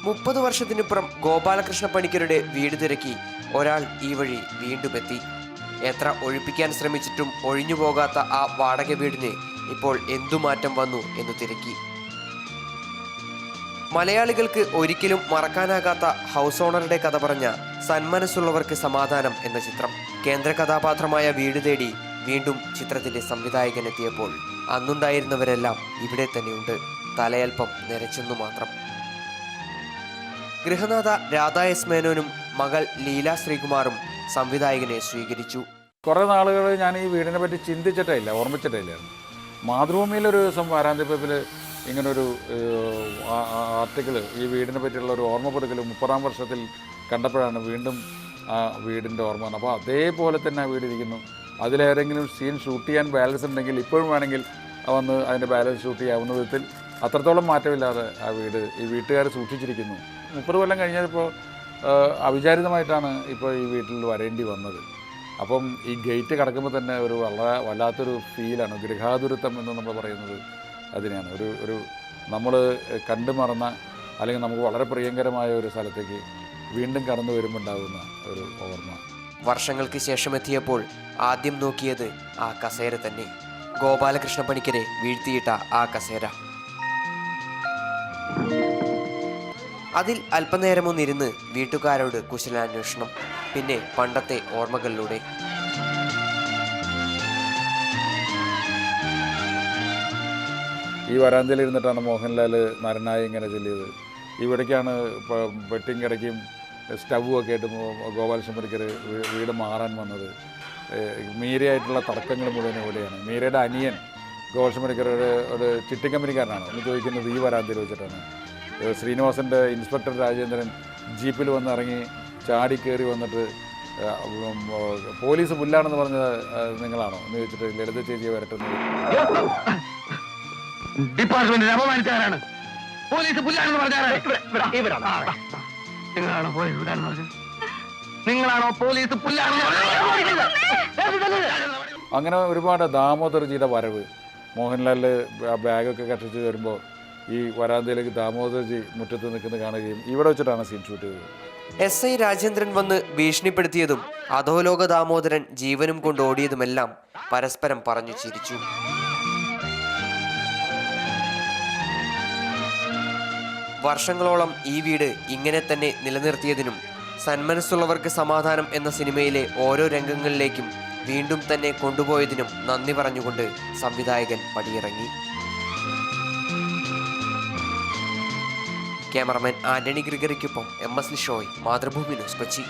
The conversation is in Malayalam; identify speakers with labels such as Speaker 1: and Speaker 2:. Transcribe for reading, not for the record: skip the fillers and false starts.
Speaker 1: 30 വർഷത്തിനുപ്പുറം ഗോപാലകൃഷ്ണ പണിക്കരുടെ വീട് തിരക്കി ഒരാൾ ഈ വഴി വീണ്ടും എത്തി. എത്ര ഒഴിപ്പിക്കാൻ ശ്രമിച്ചിട്ടും ഒഴിഞ്ഞു പോകാത്ത ആ വാടക വീടിന് ഇപ്പോൾ എന്തു മാറ്റം വന്നു എന്ന് തിരക്കി. മലയാളികൾക്ക് ഒരിക്കലും മറക്കാനാകാത്ത ഹൗസ് ഓണറുടെ കഥ പറഞ്ഞ സന്മനസ്സുള്ളവർക്ക് സമാധാനം എന്ന ചിത്രം കേന്ദ്ര കഥാപാത്രമായ വീട് തേടി വീണ്ടും ചിത്രത്തിന്റെ സംവിധായകൻ എത്തിയപ്പോൾ അന്നുണ്ടായിരുന്നവരെല്ലാം ഇവിടെ തന്നെയുണ്ട്, തലയൽപ്പം നിരച്ചെന്നു മാത്രം. ഗൃഹനാഥ രാധാ എസ് മേനോനും മകൾ ലീല ശ്രീകുമാറും സംവിധായകനെ സ്വീകരിച്ചു.
Speaker 2: കുറേ നാളുകൾ ഞാൻ ഈ വീടിനെ പറ്റി ചിന്തിച്ചിട്ടില്ല, ഓർമ്മിച്ചിട്ടില്ലായിരുന്നു. മാതൃഭൂമിയിലൊരു ദിവസം വാരാന്ത്യപ്പേപ്പിൽ ഇങ്ങനൊരു ആർട്ടിക്കിൾ ഈ വീടിനെ പറ്റിയുള്ള ഒരു ഓർമ്മ പുതുക്കൽ 30-ാം വർഷത്തിൽ കണ്ടപ്പോഴാണ് വീണ്ടും ആ വീടിൻ്റെ ഓർമ്മ വന്നത്. അപ്പോൾ അതേപോലെ തന്നെ ആ വീടിരിക്കുന്നു. അതിലേതെങ്കിലും സീൻ ഷൂട്ട് ചെയ്യാൻ ബാലൻസ് ഉണ്ടെങ്കിൽ ഇപ്പോഴും വേണമെങ്കിൽ വന്ന് അതിൻ്റെ ബാലൻസ് ഷൂട്ട് ചെയ്യാവുന്ന വിധത്തിൽ അത്രത്തോളം മാറ്റമില്ലാതെ ആ വീട് ഈ വീട്ടുകാർ സൂക്ഷിച്ചിരിക്കുന്നു. 30 കൊല്ലം കഴിഞ്ഞപ്പോൾ അവിചാരിതമായിട്ടാണ് ഇപ്പോൾ ഈ വീട്ടിൽ വരേണ്ടി വന്നത്. അപ്പം ഈ ഗേറ്റ് കടക്കുമ്പോൾ തന്നെ ഒരു വല്ലാത്തൊരു ഫീലാണ്. ഗൃഹാതുരത്വം എന്ന് നമ്മൾ പറയുന്നത് അതിനെയാണ്. ഒരു നമ്മൾ കണ്ടു മറന്ന അല്ലെങ്കിൽ നമുക്ക് വളരെ പ്രിയങ്കരമായ ഒരു സ്ഥലത്തേക്ക് വീണ്ടും കടന്നു വരുമ്പോൾ ഉണ്ടാകുന്ന ഒരു ഓർമ്മ.
Speaker 1: വർഷങ്ങൾക്ക് ശേഷം എത്തിയപ്പോൾ ആദ്യം നോക്കിയത് ആ കസേര തന്നെ, ഗോപാലകൃഷ്ണ പണിക്കരെ വീഴ്ത്തിയിട്ട ആ കസേര. അതിൽ അല്പനേരമൊന്നിരുന്ന് വീട്ടുകാരോട് കുശലാന്വേഷണം, പിന്നെ പണ്ടത്തെ ഓർമ്മകളിലൂടെ.
Speaker 2: ഈ വരാന്തയിൽ ഇരുന്നിട്ടാണ് മോഹൻലാൽ നരനായി ഇങ്ങനെ ചൊല്ലിയത്. ഇവിടേക്കാണ് വെട്ടിയും കിടക്കും സ്റ്റവും ഒക്കെ ആയിട്ട് ഗോപാലകൃഷ്ണ പണിക്കർ വീട് മാറാൻ വന്നത്. മീരയായിട്ടുള്ള തർക്കങ്ങൾ മുഴുവൻ ഇവിടെയാണ്. മീരയുടെ അനിയൻ ഗോപാലകൃഷ്ണ പണിക്കർ ഒരു ചിട്ടി കമ്പനിക്കാരനാണ് എന്ന് ചോദിക്കുന്നത് ഈ വരാന്തയിൽ വെച്ചിട്ടാണ്. ശ്രീനിവാസൻ്റെ ഇൻസ്പെക്ടർ രാജേന്ദ്രൻ ജീപ്പിൽ വന്ന് ഇറങ്ങി ചാടി കയറി വന്നിട്ട് പോലീസ് പുല്ലാണെന്ന് പറഞ്ഞത് നിങ്ങളാണോ എന്ന് ചോദിച്ചിട്ട് ലളിത ചേച്ചിയെ വരട്ടുന്നത്.
Speaker 3: ഡിപ്പാർട്ട്മെന്റിനെ അപമാനിച്ചാരാണ്? പോലീസ് പുല്ലാണെന്ന് പറഞ്ഞാരാണ്? നിങ്ങളാണോ പോലീസ് പുല്ലാണെന്ന് പറഞ്ഞത്?
Speaker 2: അങ്ങനെ ഒരുപാട് ദാമോദർജിയുടെ വരവ്. മോഹൻലാൽ ആ ബാഗൊക്കെ കഷ്ടിച്ച് വരുമ്പോൾ ഈ വരാന്തയിലേക്ക് ദാമോദർജി മുറ്റത്ത് നിൽക്കുന്നത് കാണുകയും ഇവിടെ വെച്ചിട്ടാണ് സീൻ ഷൂട്ട് ചെയ്തത്.
Speaker 1: SI രാജേന്ദ്രൻ വന്ന് ഭീഷണിപ്പെടുത്തിയതും അധോലോക ദാമോദരൻ ജീവനും കൊണ്ട് ഓടിയതുമെല്ലാം പരസ്പരം പറഞ്ഞു ചിരിച്ചു. വർഷങ്ങളോളം ഈ വീട് ഇങ്ങനെ തന്നെ നിലനിർത്തിയതിനും സന്മനസ്സുള്ളവർക്ക് സമാധാനം എന്ന സിനിമയിലെ ഓരോ രംഗങ്ങളിലേക്കും വീണ്ടും തന്നെ കൊണ്ടുപോയതിനും നന്ദി പറഞ്ഞുകൊണ്ട് സംവിധായകൻ പടിയിറങ്ങി. ക്യാമറമാൻ ആന്റണി ഗ്രിഗറിക്കൊപ്പം MS ലിഷോയ്, മാതൃഭൂമി ന്യൂസ്, കൊച്ചി.